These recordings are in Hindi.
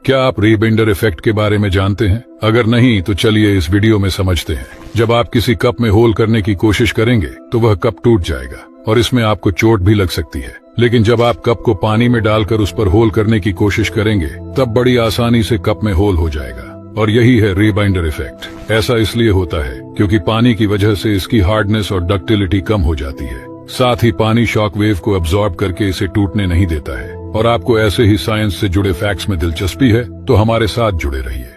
क्या आप रीबाइंडर इफेक्ट के बारे में जानते हैं? अगर नहीं तो चलिए इस वीडियो में समझते हैं। जब आप किसी कप में होल करने की कोशिश करेंगे तो वह कप टूट जाएगा और इसमें आपको चोट भी लग सकती है। लेकिन जब आप कप को पानी में डालकर उस पर होल करने की कोशिश करेंगे तब बड़ी आसानी से कप में होल हो जाएगा। और यही है रीबाइंडर इफेक्ट। ऐसा इसलिए होता है क्योंकि पानी की वजह से इसकी हार्डनेस और डक्टिलिटी कम हो जाती है। साथ ही पानी शॉक वेव को अब्सॉर्ब करके इसे टूटने नहीं देता है। और आपको ऐसे ही साइंस से जुड़े फैक्ट्स में दिलचस्पी है तो हमारे साथ जुड़े रहिए।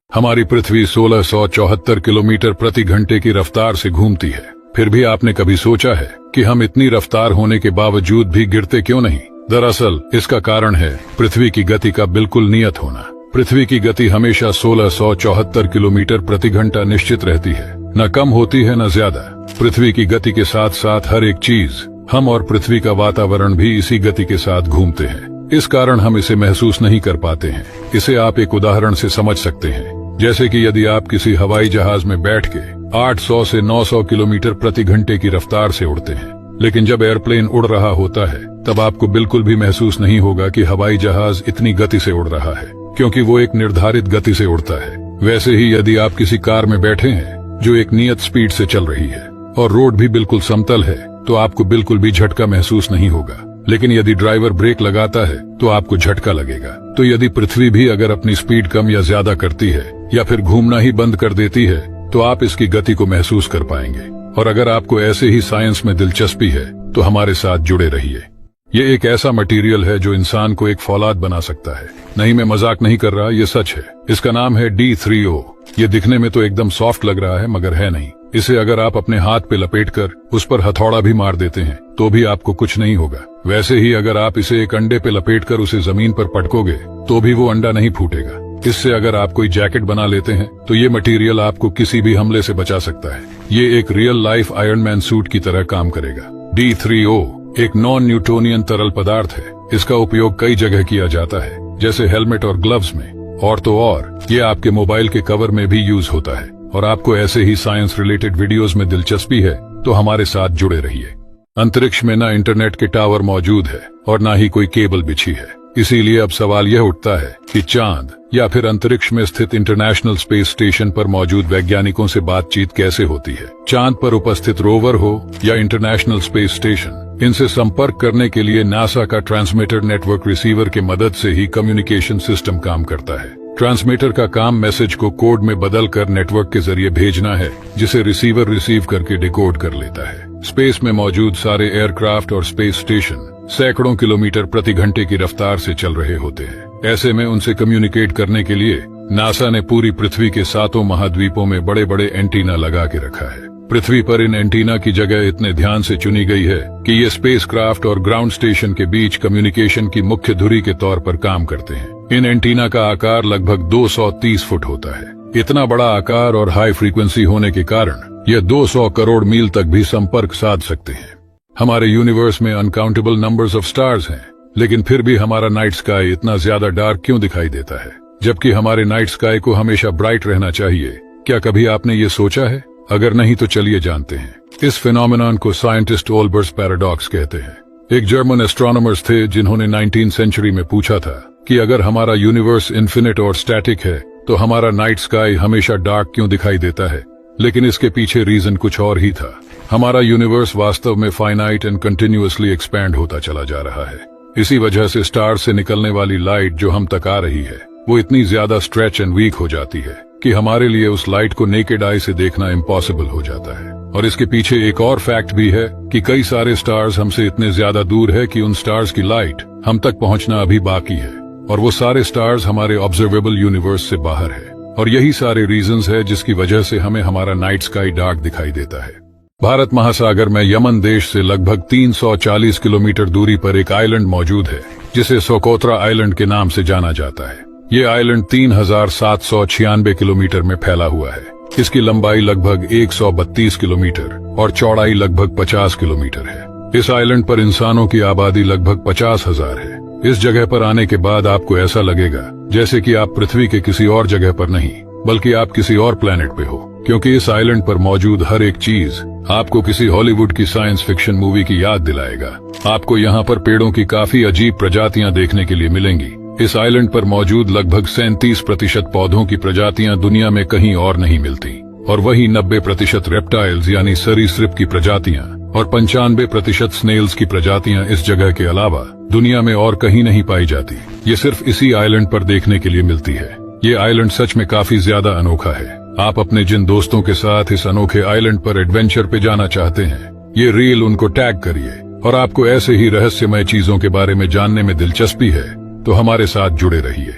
हमारी पृथ्वी 1674 किलोमीटर प्रति घंटे की रफ्तार से घूमती है। फिर भी आपने कभी सोचा है कि हम इतनी रफ्तार होने के बावजूद भी गिरते क्यों नहीं? दरअसल इसका कारण है पृथ्वी की गति का बिल्कुल नियत होना। पृथ्वी की गति हमेशा 1674 किलोमीटर प्रति घंटा निश्चित रहती है, न कम होती है न ज्यादा। पृथ्वी की गति के साथ साथ हर एक चीज, हम और पृथ्वी का वातावरण भी इसी गति के साथ घूमते हैं। इस कारण हम इसे महसूस नहीं कर पाते हैं। इसे आप एक उदाहरण से समझ सकते हैं। जैसे कि यदि आप किसी हवाई जहाज में बैठ के 800 से 900 किलोमीटर प्रति घंटे की रफ्तार से उड़ते हैं, लेकिन जब एयरप्लेन उड़ रहा होता है तब आपको बिल्कुल भी महसूस नहीं होगा कि हवाई जहाज इतनी गति से उड़ रहा है, क्योंकि वो एक निर्धारित गति से उड़ता है। वैसे ही यदि आप किसी कार में बैठे हैं जो एक नियत स्पीड से चल रही है और रोड भी बिल्कुल समतल है तो आपको बिल्कुल भी झटका महसूस नहीं होगा। लेकिन यदि ड्राइवर ब्रेक लगाता है तो आपको झटका लगेगा। तो यदि पृथ्वी भी अगर अपनी स्पीड कम या ज्यादा करती है या फिर घूमना ही बंद कर देती है तो आप इसकी गति को महसूस कर पाएंगे। और अगर आपको ऐसे ही साइंस में दिलचस्पी है तो हमारे साथ जुड़े रहिए। ये एक ऐसा मटेरियल है जो इंसान को एक फौलाद बना सकता है। नहीं, मैं मजाक नहीं कर रहा, ये सच है। इसका नाम है D3O। ये दिखने में तो एकदम सॉफ्ट लग रहा है मगर है नहीं। इसे अगर आप अपने हाथ पे लपेटकर उस पर हथौड़ा भी मार देते हैं तो भी आपको कुछ नहीं होगा। वैसे ही अगर आप इसे एक अंडे पे लपेटकर उसे जमीन पर पटकोगे तो भी वो अंडा नहीं फूटेगा। इससे अगर आप कोई जैकेट बना लेते हैं तो ये मटेरियल आपको किसी भी हमले से बचा सकता है। ये एक real life iron man suit की तरह काम करेगा। D3O एक नॉन न्यूटोनियन तरल पदार्थ है। इसका उपयोग कई जगह किया जाता है, जैसे हेलमेट और ग्लव्स में। और तो और ये आपके मोबाइल के कवर में भी यूज होता है। और आपको ऐसे ही साइंस रिलेटेड वीडियोस में दिलचस्पी है तो हमारे साथ जुड़े रहिए। अंतरिक्ष में न इंटरनेट के टावर मौजूद है और न ही कोई केबल बिछी है। इसीलिए अब सवाल यह उठता है कि चांद या फिर अंतरिक्ष में स्थित इंटरनेशनल स्पेस स्टेशन पर मौजूद वैज्ञानिकों से बातचीत कैसे होती है? चांद पर उपस्थित रोवर हो या इंटरनेशनल स्पेस स्टेशन, इनसे संपर्क करने के लिए नासा का ट्रांसमीटर नेटवर्क रिसीवर के मदद से ही कम्युनिकेशन सिस्टम काम करता है। ट्रांसमीटर का काम मैसेज को कोड में बदलकर नेटवर्क के जरिए भेजना है, जिसे रिसीवर रिसीव करके डिकोड कर लेता है। स्पेस में मौजूद सारे एयरक्राफ्ट और स्पेस स्टेशन सैकड़ों किलोमीटर प्रति घंटे की रफ्तार से चल रहे होते हैं। ऐसे में उनसे कम्युनिकेट करने के लिए नासा ने पूरी पृथ्वी के 7 महाद्वीपों में बड़े बड़े एंटीना लगा के रखा है। पृथ्वी पर इन एंटीना की जगह इतने ध्यान से चुनी गई है कि ये स्पेसक्राफ्ट और ग्राउंड स्टेशन के बीच कम्युनिकेशन की मुख्य धुरी के तौर पर काम करते हैं। इन एंटीना का आकार लगभग 230 फुट होता है। इतना बड़ा आकार और हाई फ्रीक्वेंसी होने के कारण यह 200 करोड़ मील तक भी संपर्क साध सकते हैं। हमारे यूनिवर्स में अनकाउंटेबल नंबर्स ऑफ स्टार्स हैं, लेकिन फिर भी हमारा नाइट स्काई इतना ज्यादा डार्क क्यों दिखाई देता है, जबकि हमारे नाइट स्काई को हमेशा ब्राइट रहना चाहिए? क्या कभी आपने ये सोचा है? अगर नहीं तो चलिए जानते हैं। इस फिनोमेनन को साइंटिस्ट ओल्बर्स पैराडॉक्स कहते हैं। एक जर्मन एस्ट्रोनॉमर्स थे जिन्होंने 19th सेंचुरी में पूछा था कि अगर हमारा यूनिवर्स इन्फिनिट और स्टैटिक है तो हमारा नाइट स्काई हमेशा डार्क क्यों दिखाई देता है? लेकिन इसके पीछे रीजन कुछ और ही था। हमारा यूनिवर्स वास्तव में फाइनाइट एंड कंटिन्यूअसली एक्सपैंड होता चला जा रहा है। इसी वजह से स्टार से निकलने वाली लाइट जो हम तक आ रही है वो इतनी ज्यादा स्ट्रेच एंड वीक हो जाती है कि हमारे लिए उस लाइट को नेकेड आई से देखना इम्पॉसिबल हो जाता है। और इसके पीछे एक और फैक्ट भी है कि कई सारे स्टार्स हमसे इतने ज्यादा दूर है कि उन स्टार्स की लाइट हम तक पहुंचना अभी बाकी है। और वो सारे स्टार्स हमारे ऑब्जर्वेबल यूनिवर्स से बाहर है। और यही सारे रीजंस है जिसकी वजह से हमें हमारा नाइट स्काई डार्क दिखाई देता है। भारत महासागर में यमन देश से लगभग 340 किलोमीटर दूरी पर एक आइलैंड मौजूद है जिसे सोकोत्रा आइलैंड के नाम से जाना जाता है। ये आइलैंड 3796 किलोमीटर में फैला हुआ है। इसकी लंबाई लगभग 132 किलोमीटर और चौड़ाई लगभग 50 किलोमीटर है। इस आइलैंड पर इंसानों की आबादी लगभग 50,000 है। इस जगह पर आने के बाद आपको ऐसा लगेगा जैसे कि आप पृथ्वी के किसी और जगह पर नहीं बल्कि आप किसी और प्लेनेट पे हो, क्योंकि इस आइलैंड पर मौजूद हर एक चीज आपको किसी हॉलीवुड की साइंस फिक्शन मूवी की याद दिलाएगा। आपको यहाँ पर पेड़ों की काफी अजीब प्रजातियां देखने के लिए मिलेंगी। इस आइलैंड पर मौजूद लगभग 37% पौधों की प्रजातियां दुनिया में कहीं और नहीं मिलती और वही 90% रेप्टाइल्स यानी सरीसृप की प्रजातियां और 95% स्नेल्स की प्रजातियां इस जगह के अलावा दुनिया में और कहीं नहीं पाई जाती। ये सिर्फ इसी आइलैंड पर देखने के लिए मिलती है। ये आइलैंड सच में काफी ज्यादा अनोखा है। आप अपने जिन दोस्तों के साथ इस अनोखे आइलैंड पर एडवेंचर पे जाना चाहते हैं, ये रील उनको टैग करिए। और आपको ऐसे ही रहस्यमय चीजों के बारे में जानने में दिलचस्पी है तो हमारे साथ जुड़े रहिए।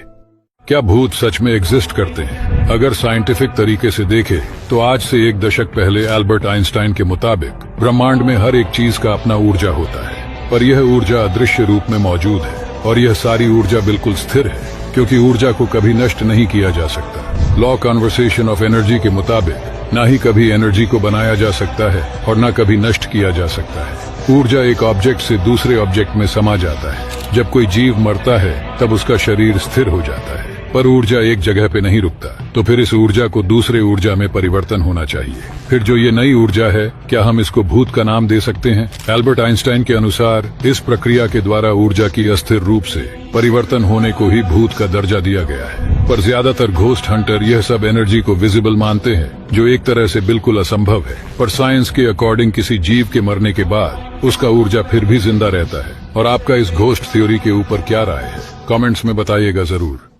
क्या भूत सच में एग्जिस्ट करते हैं? अगर साइंटिफिक तरीके से देखें तो आज से 1 दशक पहले एल्बर्ट आइंस्टाइन के मुताबिक ब्रह्मांड में हर एक चीज का अपना ऊर्जा होता है, पर यह ऊर्जा अदृश्य रूप में मौजूद है और यह सारी ऊर्जा बिल्कुल स्थिर है क्योंकि ऊर्जा को कभी नष्ट नहीं किया जा सकता। लॉ कन्वर्सेशन ऑफ एनर्जी के मुताबिक ना ही कभी एनर्जी को बनाया जा सकता है और ना कभी नष्ट किया जा सकता है। ऊर्जा एक ऑब्जेक्ट से दूसरे ऑब्जेक्ट में समा जाता है। जब कोई जीव मरता है तब उसका शरीर स्थिर हो जाता है, पर ऊर्जा एक जगह पे नहीं रुकता, तो फिर इस ऊर्जा को दूसरे ऊर्जा में परिवर्तन होना चाहिए। फिर जो ये नई ऊर्जा है, क्या हम इसको भूत का नाम दे सकते हैं? एल्बर्ट आइंस्टाइन के अनुसार इस प्रक्रिया के द्वारा ऊर्जा की अस्थिर रूप से परिवर्तन होने को ही भूत का दर्जा दिया गया है। पर ज्यादातर घोस्ट हंटर यह सब एनर्जी को विजिबल मानते हैं, जो एक तरह से बिल्कुल असंभव है। पर साइंस के अकॉर्डिंग किसी जीव के मरने के बाद उसका ऊर्जा फिर भी जिंदा रहता है। और आपका इस घोस्ट थ्योरी के ऊपर क्या राय है? कमेंट्स में बताइएगा जरूर।